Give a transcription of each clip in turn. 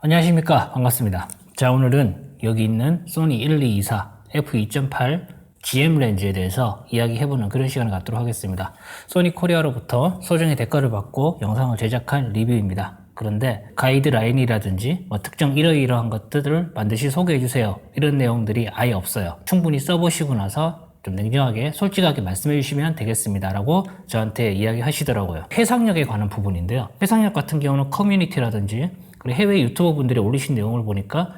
안녕하십니까, 반갑습니다. 자, 오늘은 여기 있는 소니 1224 f2.8 GM 렌즈에 대해서 이야기해보는 그런 시간을 갖도록 하겠습니다. 소니 코리아로부터 소정의 대가를 받고 영상을 제작한 리뷰입니다. 그런데 가이드라인이라든지 특정 이러이러한 것들을 반드시 소개해주세요, 이런 내용들이 아예 없어요. 충분히 써보시고 나서 좀 냉정하게 솔직하게 말씀해 주시면 되겠습니다 라고 저한테 이야기하시더라고요. 해상력에 관한 부분인데요, 해상력 같은 경우는 커뮤니티라든지 그리고 해외 유튜버 분들이 올리신 내용을 보니까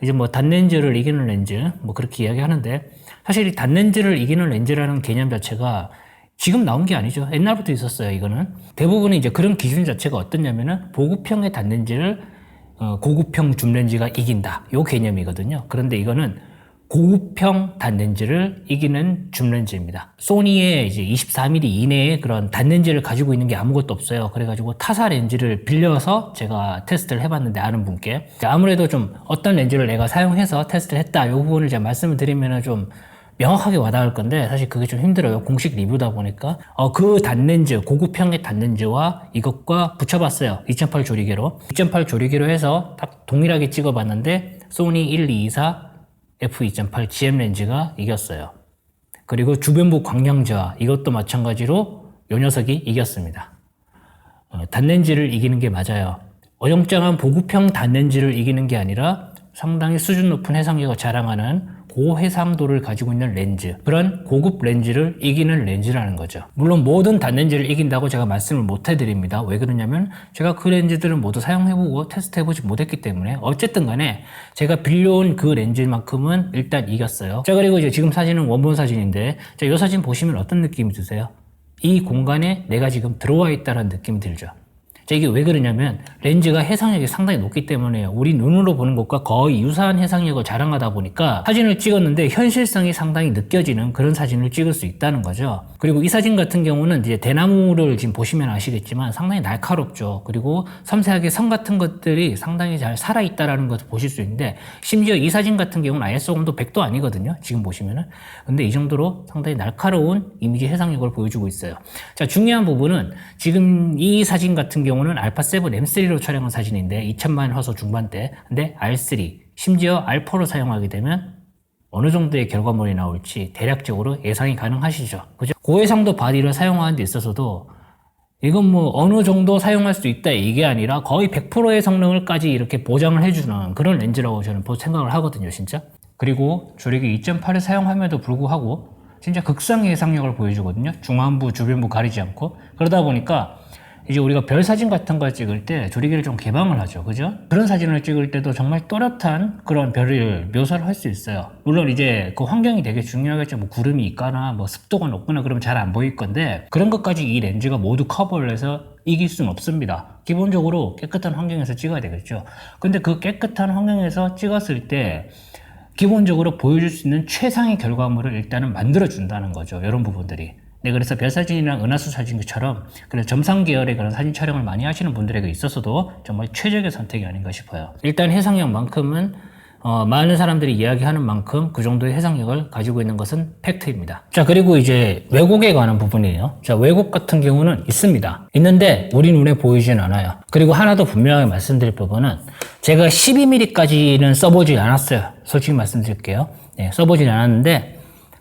이제 단렌즈를 이기는 렌즈 그렇게 이야기하는데, 사실 이 단렌즈를 이기는 렌즈라는 개념 자체가 지금 나온 게 아니죠. 옛날부터 있었어요. 이거는 대부분의 이제 그런 기준 자체가 어떠냐면은 보급형의 단렌즈를 고급형 줌렌즈가 이긴다, 요 개념이거든요. 그런데 이거는 고급형 단렌즈를 이기는 줌렌즈입니다. 소니의 이제 24mm 이내에 그런 단렌즈를 가지고 있는 게 아무것도 없어요. 그래가지고 타사 렌즈를 빌려서 제가 테스트를 해봤는데, 아는 분께 아무래도 좀 어떤 렌즈를 내가 사용해서 테스트를 했다, 이 부분을 제가 말씀을 드리면 좀 명확하게 와닿을 건데, 사실 그게 좀 힘들어요. 공식 리뷰다 보니까. 그 단렌즈, 고급형의 단렌즈와 이것과 붙여봤어요. 2.8 조리개로. 2.8 조리개로 해서 딱 동일하게 찍어봤는데 소니 1224 f2.8 GM 렌즈가 이겼어요. 그리고 주변부 광량저하, 이것도 마찬가지로 요 녀석이 이겼습니다. 단렌즈를 이기는 게 맞아요. 어정쩡한 보급형 단렌즈를 이기는 게 아니라 상당히 수준 높은 해상력을 자랑하는 고해상도를 가지고 있는 렌즈, 그런 고급 렌즈를 이기는 렌즈라는 거죠. 물론 모든 단렌즈를 이긴다고 제가 말씀을 못 해드립니다. 왜 그러냐면 제가 그 렌즈들을 모두 사용해보고 테스트해보지 못했기 때문에. 어쨌든 간에 제가 빌려온 그 렌즈만큼은 일단 이겼어요. 자, 그리고 이제 지금 사진은 원본 사진인데, 자, 이 사진 보시면 어떤 느낌이 드세요? 이 공간에 내가 지금 들어와 있다는 느낌이 들죠. 자, 이게 왜 그러냐면 렌즈가 해상력이 상당히 높기 때문에 우리 눈으로 보는 것과 거의 유사한 해상력을 자랑하다 보니까 사진을 찍었는데 현실성이 상당히 느껴지는 그런 사진을 찍을 수 있다는 거죠. 그리고 이 사진 같은 경우는 이제 대나무를 지금 보시면 아시겠지만 상당히 날카롭죠. 그리고 섬세하게 선 같은 것들이 상당히 잘 살아있다라는 것을 보실 수 있는데, 심지어 이 사진 같은 경우는 ISO 온도 100도 아니거든요, 지금 보시면은. 근데 이 정도로 상당히 날카로운 이미지 해상력을 보여주고 있어요. 자, 중요한 부분은 지금 이 사진 같은 경우는 알파7 M3로 촬영한 사진인데 2000만 화소 중반대, 근데 R3 심지어 R4로 사용하게 되면 어느 정도의 결과물이 나올지 대략적으로 예상이 가능하시죠. 그죠? 고해상도 바디를 사용하는 데 있어서도 이건 어느 정도 사용할 수 있다, 이게 아니라 거의 100%의 성능을까지 이렇게 보장을 해주는 그런 렌즈라고 저는 생각을 하거든요, 진짜. 그리고 조리개 2.8을 사용함에도 불구하고 진짜 극상의 해상력을 보여주거든요. 중안부, 주변부 가리지 않고. 그러다 보니까 이제 우리가 별 사진 같은 걸 찍을 때 조리개를 좀 개방을 하죠, 그죠? 그런 사진을 찍을 때도 정말 또렷한 그런 별을 묘사를 할 수 있어요. 물론 이제 그 환경이 되게 중요하겠죠. 구름이 있거나 습도가 높거나 그러면 잘 안 보일 건데, 그런 것까지 이 렌즈가 모두 커버를 해서 이길 수는 없습니다. 기본적으로 깨끗한 환경에서 찍어야 되겠죠. 근데 그 깨끗한 환경에서 찍었을 때 기본적으로 보여줄 수 있는 최상의 결과물을 일단은 만들어준다는 거죠, 이런 부분들이. 네, 그래서 별사진이나 은하수 사진처럼 그런 점상 계열의 그런 사진 촬영을 많이 하시는 분들에게 있어서도 정말 최적의 선택이 아닌가 싶어요. 일단 해상력만큼은 많은 사람들이 이야기하는 만큼 그 정도의 해상력을 가지고 있는 것은 팩트입니다. 자, 그리고 이제 왜곡에 관한 부분이에요. 자, 왜곡 같은 경우는 있습니다. 있는데 우리 눈에 보이진 않아요. 그리고 하나 더 분명하게 말씀드릴 부분은, 제가 12mm까지는 써보지 않았어요. 솔직히 말씀드릴게요. 네, 써보진 않았는데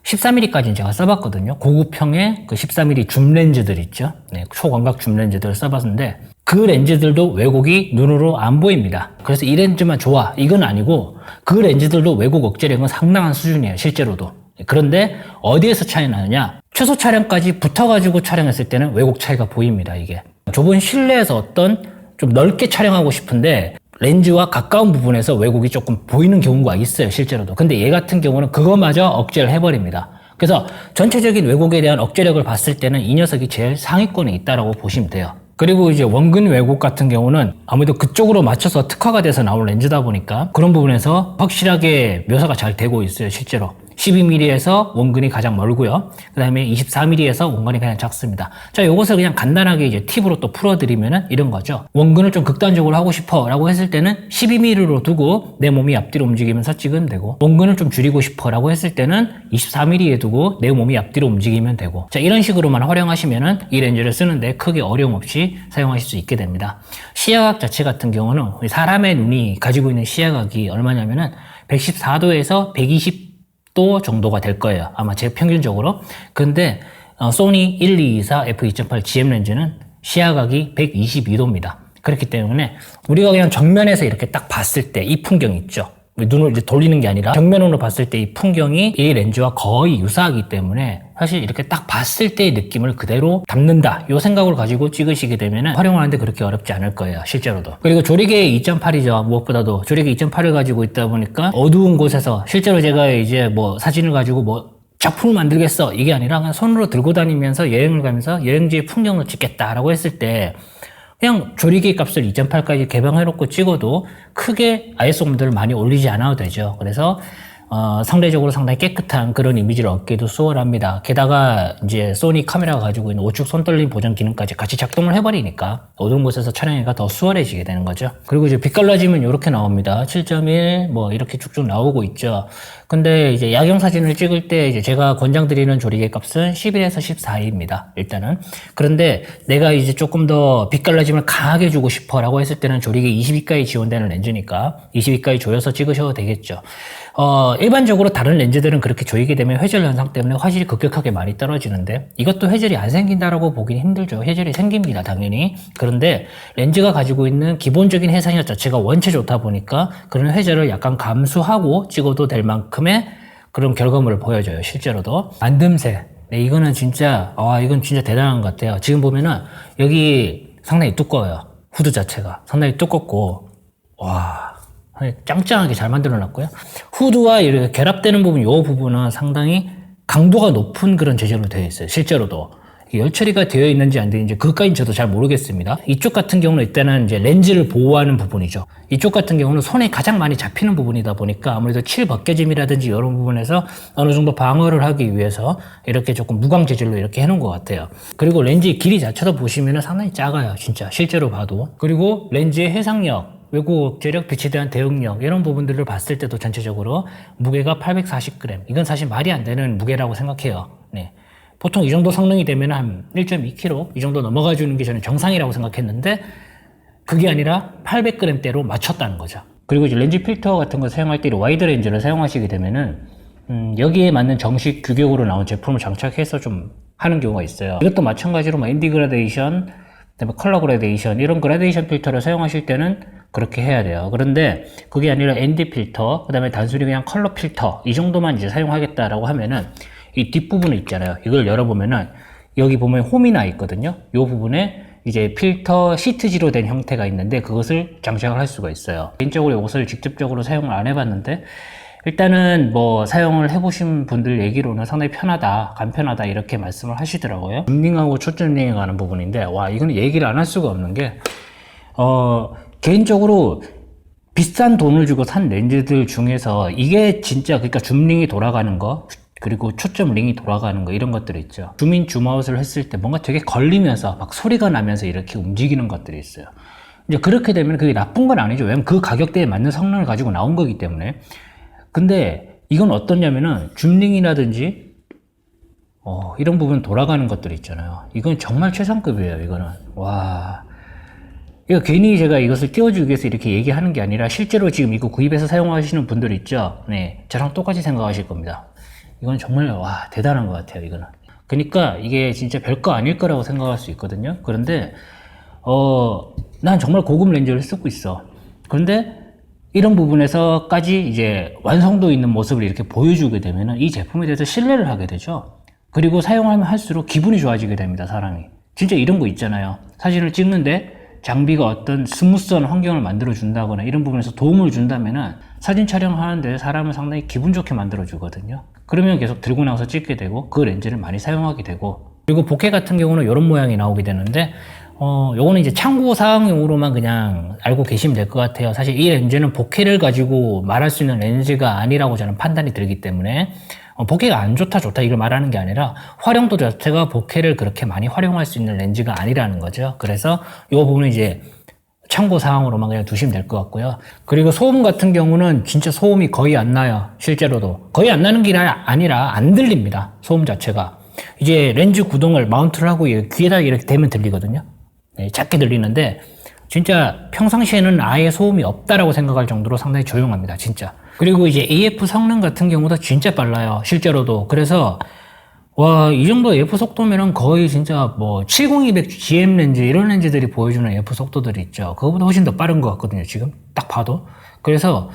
14mm까지는 제가 써봤거든요. 고급형의 그 14mm 줌 렌즈들 있죠. 네, 초광각 줌 렌즈들을 써봤는데 그 렌즈들도 왜곡이 눈으로 안 보입니다. 그래서 이 렌즈만 좋아, 이건 아니고 그 렌즈들도 왜곡 억제력은 상당한 수준이에요, 실제로도. 그런데 어디에서 차이 나느냐, 최소 촬영까지 붙어가지고 촬영했을 때는 왜곡 차이가 보입니다. 이게 좁은 실내에서 어떤 좀 넓게 촬영하고 싶은데 렌즈와 가까운 부분에서 왜곡이 조금 보이는 경우가 있어요, 실제로도. 근데 얘 같은 경우는 그거마저 억제를 해버립니다. 그래서 전체적인 왜곡에 대한 억제력을 봤을 때는 이 녀석이 제일 상위권에 있다라고 보시면 돼요. 그리고 이제 원근 왜곡 같은 경우는 아무래도 그쪽으로 맞춰서 특화가 돼서 나온 렌즈다 보니까 그런 부분에서 확실하게 묘사가 잘 되고 있어요, 실제로. 12mm에서 원근이 가장 멀고요. 그 다음에 24mm에서 원근이 가장 작습니다. 자, 요것을 그냥 간단하게 이제 팁으로 또 풀어드리면은 이런 거죠. 원근을 좀 극단적으로 하고 싶어 라고 했을 때는 12mm로 두고 내 몸이 앞뒤로 움직이면서 찍으면 되고, 원근을 좀 줄이고 싶어 라고 했을 때는 24mm에 두고 내 몸이 앞뒤로 움직이면 되고, 자, 이런 식으로만 활용하시면은 이 렌즈를 쓰는데 크게 어려움 없이 사용하실 수 있게 됩니다. 시야각 자체 같은 경우는 사람의 눈이 가지고 있는 시야각이 얼마냐면은 114도에서 120도 정도가 될 거예요. 아마 제 평균적으로. 근데 소니 1224 f2.8 GM 렌즈는 시야각이 122도입니다. 그렇기 때문에 우리가 그냥 정면에서 이렇게 딱 봤을 때 이 풍경 있죠. 눈을 이제 돌리는 게 아니라 정면으로 봤을 때 이 풍경이 이 렌즈와 거의 유사하기 때문에 사실 이렇게 딱 봤을 때의 느낌을 그대로 담는다, 이 생각을 가지고 찍으시게 되면 활용하는데 그렇게 어렵지 않을 거예요, 실제로도. 그리고 조리개 2.8이죠. 무엇보다도 조리개 2.8을 가지고 있다 보니까 어두운 곳에서 실제로 제가 이제 뭐 사진을 가지고 뭐 작품을 만들겠어 이게 아니라 그냥 손으로 들고 다니면서 여행을 가면서 여행지의 풍경을 찍겠다라고 했을 때 그냥 조리개 값을 2.8까지 개방해놓고 찍어도 크게 ISO감들을 많이 올리지 않아도 되죠. 그래서 상대적으로 상당히 깨끗한 그런 이미지를 얻기도 수월합니다. 게다가 이제 소니 카메라가 가지고 있는 우측 손떨림 보정 기능까지 같이 작동을 해버리니까 어두운 곳에서 촬영하기가 더 수월해지게 되는 거죠. 그리고 이제 빛 갈라짐은 이렇게 나옵니다. 7.1 뭐 이렇게 쭉쭉 나오고 있죠. 근데 이제 야경 사진을 찍을 때 이제 제가 권장드리는 조리개 값은 11에서 14입니다. 일단은. 그런데 내가 이제 조금 더 빛 갈라짐을 강하게 주고 싶어 라고 했을 때는 조리개 22가에 지원되는 렌즈니까 22가에 조여서 찍으셔도 되겠죠. 일반적으로 다른 렌즈들은 그렇게 조이게 되면 회절 현상 때문에 화질이 급격하게 많이 떨어지는데 이것도 회절이 안 생긴다라고 보기는 힘들죠. 회절이 생깁니다, 당연히. 그런데 렌즈가 가지고 있는 기본적인 해상력 자체가 원체 좋다 보니까 그런 회절을 약간 감수하고 찍어도 될 만큼의 그런 결과물을 보여줘요, 실제로도. 만듦새. 네, 이거는 진짜, 이건 진짜 대단한 것 같아요. 지금 보면은 여기 상당히 두꺼워요. 후드 자체가. 상당히 두껍고, 짱짱하게 잘 만들어 놨고요. 후드와 이렇게 결합되는 부분, 이 부분은 상당히 강도가 높은 그런 재질로 되어 있어요, 실제로도. 열 처리가 되어 있는지 안 되는지 그것까지는 저도 잘 모르겠습니다. 이쪽 같은 경우는 일단은 이제 렌즈를 보호하는 부분이죠. 이쪽 같은 경우는 손에 가장 많이 잡히는 부분이다 보니까 아무래도 칠 벗겨짐이라든지 이런 부분에서 어느 정도 방어를 하기 위해서 이렇게 조금 무광 재질로 이렇게 해놓은 것 같아요. 그리고 렌즈의 길이 자체도 보시면 상당히 작아요, 진짜 실제로 봐도. 그리고 렌즈의 해상력, 외국 억제력, 빛에 대한 대응력 이런 부분들을 봤을 때도 전체적으로 무게가 840g. 이건 사실 말이 안 되는 무게라고 생각해요. 네. 보통 이 정도 성능이 되면 한 1.2kg 이 정도 넘어가 주는 게 저는 정상이라고 생각했는데 그게 아니라 800g대로 맞췄다는 거죠. 그리고 이제 렌즈 필터 같은 거 사용할 때 와이드 렌즈를 사용하시게 되면은 여기에 맞는 정식 규격으로 나온 제품을 장착해서 좀 하는 경우가 있어요. 이것도 마찬가지로 인디 그라데이션, 그다음에 컬러 그라데이션 이런 그라데이션 필터를 사용하실 때는 그렇게 해야 돼요. 그런데 그게 아니라 ND 필터, 그다음에 단순히 그냥 컬러 필터 이 정도만 이제 사용하겠다라고 하면은 이 뒷부분에 있잖아요. 이걸 열어보면은 여기 보면 홈이 나 있거든요. 이 부분에 이제 필터 시트지로 된 형태가 있는데 그것을 장착을 할 수가 있어요. 개인적으로 이것을 직접적으로 사용을 안 해봤는데 일단은 뭐 사용을 해보신 분들 얘기로는 상당히 편하다, 간편하다 이렇게 말씀을 하시더라고요. 줌링하고 초점링이 가는 부분인데 이거는 얘기를 안 할 수가 없는 게 개인적으로 비싼 돈을 주고 산 렌즈들 중에서 이게 진짜 그러니까 줌링이 돌아가는 거 그리고 초점 링이 돌아가는 거 이런 것들이 있죠. 줌인 줌아웃을 했을 때 뭔가 되게 걸리면서 막 소리가 나면서 이렇게 움직이는 것들이 있어요. 이제 그렇게 되면 그게 나쁜 건 아니죠. 왜냐면 그 가격대에 맞는 성능을 가지고 나온 거기 때문에. 근데 이건 어떠냐면은 줌링이라든지 이런 부분 돌아가는 것들이 있잖아요. 이건 정말 최상급이에요. 이거는 이거 괜히 제가 이것을 띄워주기 위해서 이렇게 얘기하는 게 아니라 실제로 지금 이거 구입해서 사용하시는 분들 있죠. 네, 저랑 똑같이 생각하실 겁니다. 이건 정말 대단한 것 같아요. 이거는. 그러니까 이게 진짜 별거 아닐 거라고 생각할 수 있거든요. 그런데 난 정말 고급 렌즈를 쓰고 있어. 그런데 이런 부분에서까지 이제 완성도 있는 모습을 이렇게 보여주게 되면 이 제품에 대해서 신뢰를 하게 되죠. 그리고 사용하면 할수록 기분이 좋아지게 됩니다, 사람이. 진짜 이런 거 있잖아요. 사진을 찍는데 장비가 어떤 스무스한 환경을 만들어 준다거나 이런 부분에서 도움을 준다면은 사진 촬영하는데 사람을 상당히 기분 좋게 만들어 주거든요. 그러면 계속 들고 나와서 찍게 되고 그 렌즈를 많이 사용하게 되고, 그리고 보케 같은 경우는 이런 모양이 나오게 되는데 요거는 이제 참고 사항용으로만 그냥 알고 계시면 될 것 같아요. 사실 이 렌즈는 보케를 가지고 말할 수 있는 렌즈가 아니라고 저는 판단이 들기 때문에 보케가 안 좋다 좋다 이걸 말하는 게 아니라 활용도 자체가 보케를 그렇게 많이 활용할 수 있는 렌즈가 아니라는 거죠. 그래서 이 부분은 이제 참고 사항으로만 그냥 두시면 될 것 같고요. 그리고 소음 같은 경우는 진짜 소음이 거의 안 나요. 실제로도 거의 안 나는 게 아니라 안 들립니다. 소음 자체가. 이제 렌즈 구동을 마운트를 하고 귀에다 이렇게 대면 들리거든요. 네, 작게 들리는데 진짜 평상시에는 아예 소음이 없다라고 생각할 정도로 상당히 조용합니다. 진짜. 그리고 이제 AF 성능 같은 경우도 진짜 빨라요. 실제로도. 그래서 와, 이 정도 AF 속도면은 거의 진짜 뭐 70200 GM 렌즈 이런 렌즈들이 보여주는 AF 속도들이 있죠. 그거보다 훨씬 더 빠른 것 같거든요. 지금 딱 봐도. 그래서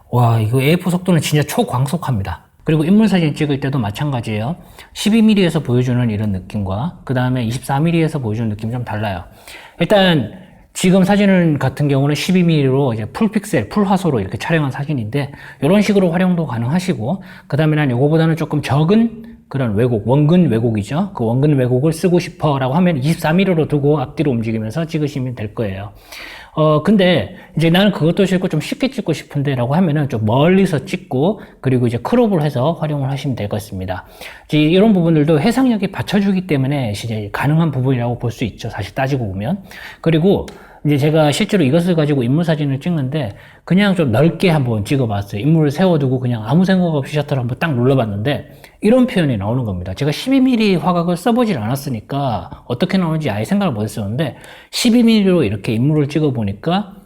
와, 이거 AF 속도는 진짜 초광속합니다. 그리고 인물 사진 찍을 때도 마찬가지예요. 12mm에서 보여주는 이런 느낌과 그 다음에 24mm에서 보여주는 느낌이 좀 달라요. 일단 지금 사진 같은 경우는 12mm로 이제 풀 픽셀, 풀 화소로 이렇게 촬영한 사진인데 이런 식으로 활용도 가능하시고 그 다음에 난 요거보다는 조금 적은 그런 왜곡, 원근 왜곡이죠. 그 원근 왜곡을 쓰고 싶어 라고 하면 24mm로 두고 앞뒤로 움직이면서 찍으시면 될 거예요. 근데 이제 나는 그것도 싫고 좀 쉽게 찍고 싶은데 라고 하면은 좀 멀리서 찍고 그리고 이제 크롭을 해서 활용을 하시면 될 것 같습니다. 이제 이런 부분들도 해상력이 받쳐주기 때문에 이제 가능한 부분이라고 볼 수 있죠. 사실 따지고 보면. 그리고 이제 제가 실제로 이것을 가지고 인물 사진을 찍는데 그냥 좀 넓게 한번 찍어봤어요. 인물을 세워두고 그냥 아무 생각 없이 셔터를 한번 딱 눌러봤는데 이런 표현이 나오는 겁니다. 제가 12mm 화각을 써보질 않았으니까 어떻게 나오는지 아예 생각을 못했었는데 12mm로 이렇게 인물을 찍어보니까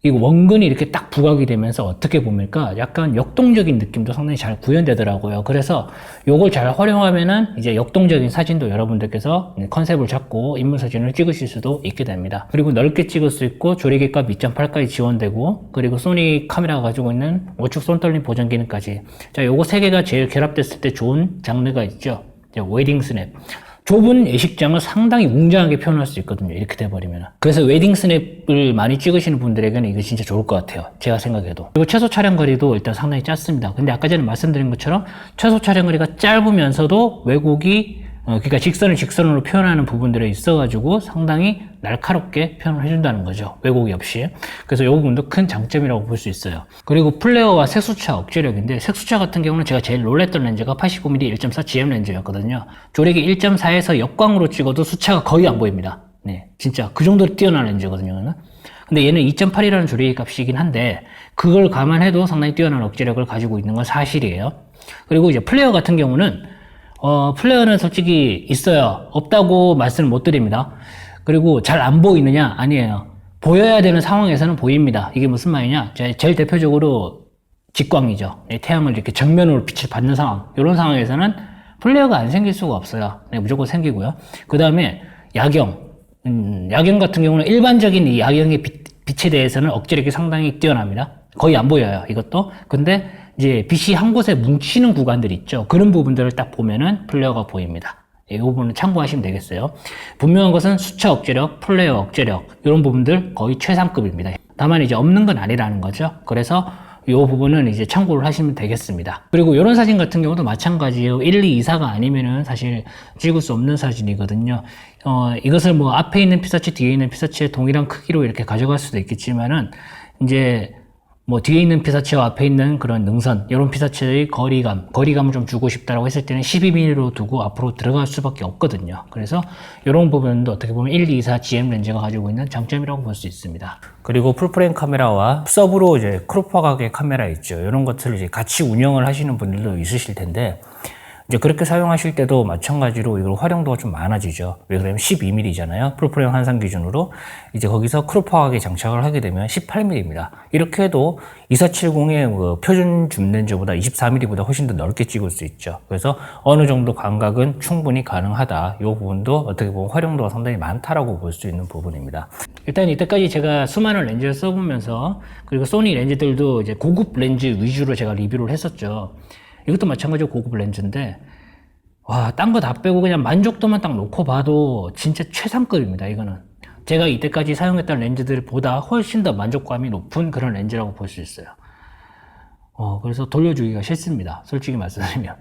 이 원근이 이렇게 딱 부각이 되면서 어떻게 보니까 약간 역동적인 느낌도 상당히 잘 구현되더라고요. 그래서 요걸 잘 활용하면은 이제 역동적인 사진도 여러분들께서 컨셉을 잡고 인물 사진을 찍으실 수도 있게 됩니다. 그리고 넓게 찍을 수 있고 조리개값 2.8까지 지원되고 그리고 소니 카메라가 가지고 있는 우측 손떨림 보정 기능까지. 자, 요거 세 개가 제일 결합됐을 때 좋은 장르가 있죠. 웨딩 스냅. 좁은 예식장을 상당히 웅장하게 표현할 수 있거든요. 이렇게 돼버리면. 그래서 웨딩 스냅을 많이 찍으시는 분들에게는 이거 진짜 좋을 것 같아요. 제가 생각해도. 그리고 최소 촬영 거리도 일단 상당히 짧습니다. 근데 아까 전에 말씀드린 것처럼 최소 촬영 거리가 짧으면서도 왜곡이 그러니까 직선을 직선으로 표현하는 부분들이 있어가지고 상당히 날카롭게 표현을 해준다는 거죠. 왜곡이 없이. 그래서 이 부분도 큰 장점이라고 볼 수 있어요. 그리고 플레어와 색수차 억제력인데 색수차 같은 경우는 제가 제일 놀랬던 렌즈가 89mm 1.4 GM 렌즈였거든요. 조리개 1.4에서 역광으로 찍어도 수차가 거의 안 보입니다. 네, 진짜 그 정도로 뛰어난 렌즈거든요. 근데 얘는 2.8이라는 조리개 값이긴 한데 그걸 감안해도 상당히 뛰어난 억제력을 가지고 있는 건 사실이에요. 그리고 이제 플레어 같은 경우는 플레어는 솔직히 있어요. 없다고 말씀을 못 드립니다. 그리고 잘 안 보이느냐? 아니에요. 보여야 되는 상황에서는 보입니다. 이게 무슨 말이냐? 제일 대표적으로 직광이죠. 태양을 이렇게 정면으로 빛을 받는 상황. 이런 상황에서는 플레어가 안 생길 수가 없어요. 네, 무조건 생기고요. 그 다음에 야경. 야경 같은 경우는 일반적인 이 야경의 빛에 대해서는 억제력이 상당히 뛰어납니다. 거의 안 보여요. 이것도. 근데 이제 빛이 한 곳에 뭉치는 구간들 있죠. 그런 부분들을 딱 보면은 플레어가 보입니다. 이 부분은 참고하시면 되겠어요. 분명한 것은 수차 억제력, 플레어 억제력 이런 부분들 거의 최상급입니다. 다만 이제 없는 건 아니라는 거죠. 그래서 이 부분은 이제 참고를 하시면 되겠습니다. 그리고 이런 사진 같은 경우도 마찬가지예요. 1, 2, 4가 아니면은 사실 찍을 수 없는 사진이거든요. 이것을 뭐 앞에 있는 피사체, 뒤에 있는 피사체의 동일한 크기로 이렇게 가져갈 수도 있겠지만은 이제 뭐 뒤에 있는 피사체와 앞에 있는 그런 능선 이런 피사체의 거리감을 좀 주고 싶다라고 했을 때는 12mm로 두고 앞으로 들어갈 수밖에 없거든요. 그래서 이런 부분도 어떻게 보면 1, 2, 4 GM 렌즈가 가지고 있는 장점이라고 볼 수 있습니다. 그리고 풀프레임 카메라와 서브로 이제 크롭 화각의 카메라 있죠. 이런 것들을 이제 같이 운영을 하시는 분들도 있으실 텐데 이제 그렇게 사용하실 때도 마찬가지로 이걸 활용도가 좀 많아지죠. 왜 그러면 12mm잖아요. 풀프레임 환상 기준으로. 이제 거기서 크롭 화각에 장착을 하게 되면 18mm입니다. 이렇게 해도 2470의 그 표준 줌 렌즈보다 24mm보다 훨씬 더 넓게 찍을 수 있죠. 그래서 어느 정도 감각은 충분히 가능하다. 이 부분도 어떻게 보면 활용도가 상당히 많다라고 볼 수 있는 부분입니다. 일단 이때까지 제가 수많은 렌즈를 써보면서 그리고 소니 렌즈들도 이제 고급 렌즈 위주로 제가 리뷰를 했었죠. 이것도 마찬가지로 고급 렌즈인데 와, 딴 거 다 빼고 그냥 만족도만 딱 놓고 봐도 진짜 최상급입니다. 이거는 제가 이때까지 사용했던 렌즈들보다 훨씬 더 만족감이 높은 그런 렌즈라고 볼 수 있어요. 그래서 돌려주기가 싫습니다. 솔직히 말씀드리면.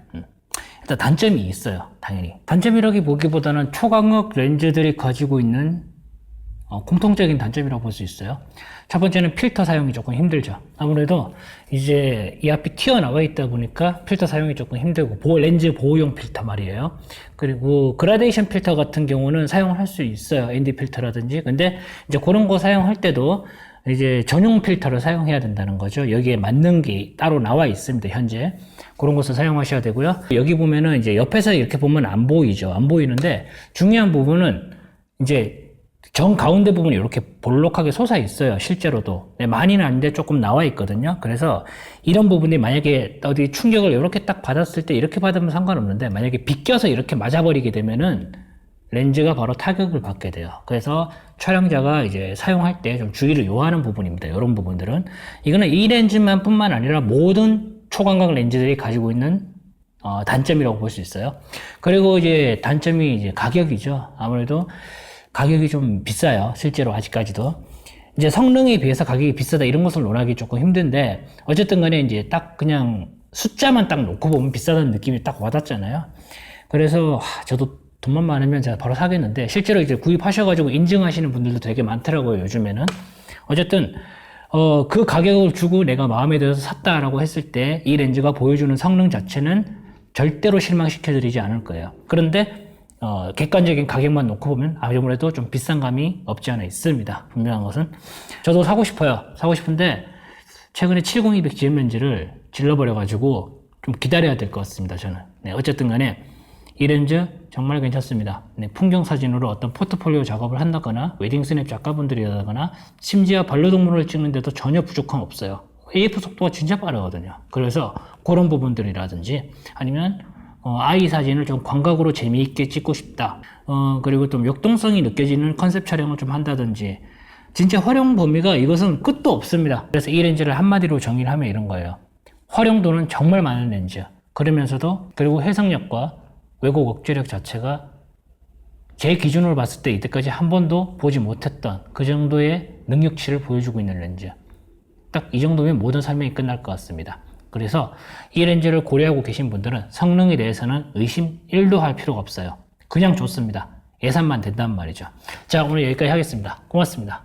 일단 단점이 있어요. 당연히 단점이라기 보기보다는 초광각 렌즈들이 가지고 있는 공통적인 단점이라고 볼 수 있어요. 첫 번째는 필터 사용이 조금 힘들죠. 아무래도 이제 이 앞이 튀어나와 있다 보니까 필터 사용이 조금 힘들고, 렌즈 보호용 필터 말이에요. 그리고 그라데이션 필터 같은 경우는 사용할 수 있어요. ND 필터라든지. 근데 이제 그런 거 사용할 때도 이제 전용 필터를 사용해야 된다는 거죠. 여기에 맞는 게 따로 나와 있습니다, 현재. 그런 것을 사용하셔야 되고요. 여기 보면은 이제 옆에서 이렇게 보면 안 보이죠. 안 보이는데 중요한 부분은 이제 정 가운데 부분이 이렇게 볼록하게 솟아 있어요. 실제로도. 네, 많이는 아닌데 조금 나와 있거든요. 그래서 이런 부분이 만약에 어디 충격을 이렇게 딱 받았을 때 이렇게 받으면 상관없는데, 만약에 비껴서 이렇게 맞아버리게 되면은 렌즈가 바로 타격을 받게 돼요. 그래서 촬영자가 이제 사용할 때 좀 주의를 요하는 부분입니다. 이런 부분들은. 이거는 이 렌즈만 뿐만 아니라 모든 초광각 렌즈들이 가지고 있는 단점이라고 볼 수 있어요. 그리고 이제 단점이 이제 가격이죠. 아무래도 가격이 좀 비싸요. 실제로 아직까지도. 이제 성능에 비해서 가격이 비싸다 이런 것을 논하기 조금 힘든데, 어쨌든 간에 이제 딱 그냥 숫자만 딱 놓고 보면 비싸다는 느낌이 딱 와닿잖아요. 그래서 저도 돈만 많으면 제가 바로 사겠는데, 실제로 이제 구입하셔가지고 인증하시는 분들도 되게 많더라고요, 요즘에는. 어쨌든 그 가격을 주고 내가 마음에 들어서 샀다라고 했을 때 이 렌즈가 보여주는 성능 자체는 절대로 실망시켜드리지 않을 거예요. 그런데 객관적인 가격만 놓고 보면 아무래도 좀 비싼 감이 없지 않아 있습니다. 분명한 것은. 저도 사고 싶어요. 사고 싶은데 최근에 70-200 GM 렌즈를 질러버려가지고 좀 기다려야 될 것 같습니다, 저는. 네, 어쨌든 간에 이 렌즈 정말 괜찮습니다. 네, 풍경 사진으로 어떤 포트폴리오 작업을 한다거나, 웨딩 스냅 작가분들이라거나, 심지어 반려동물을 찍는데도 전혀 부족함 없어요. AF 속도가 진짜 빠르거든요. 그래서 그런 부분들이라든지, 아니면 아이 사진을 좀 광각으로 재미있게 찍고 싶다. 그리고 좀 역동성이 느껴지는 컨셉 촬영을 좀 한다든지, 진짜 활용 범위가 이것은 끝도 없습니다. 그래서 이 렌즈를 한마디로 정의를 하면 이런 거예요. 활용도는 정말 많은 렌즈. 그러면서도, 그리고 해상력과 왜곡 억제력 자체가 제 기준으로 봤을 때 이때까지 한 번도 보지 못했던 그 정도의 능력치를 보여주고 있는 렌즈. 딱 이 정도면 모든 설명이 끝날 것 같습니다. 그래서 이 렌즈를 고려하고 계신 분들은 성능에 대해서는 의심 1도 할 필요가 없어요. 그냥 좋습니다. 예산만 된다는 말이죠. 자, 오늘 여기까지 하겠습니다. 고맙습니다.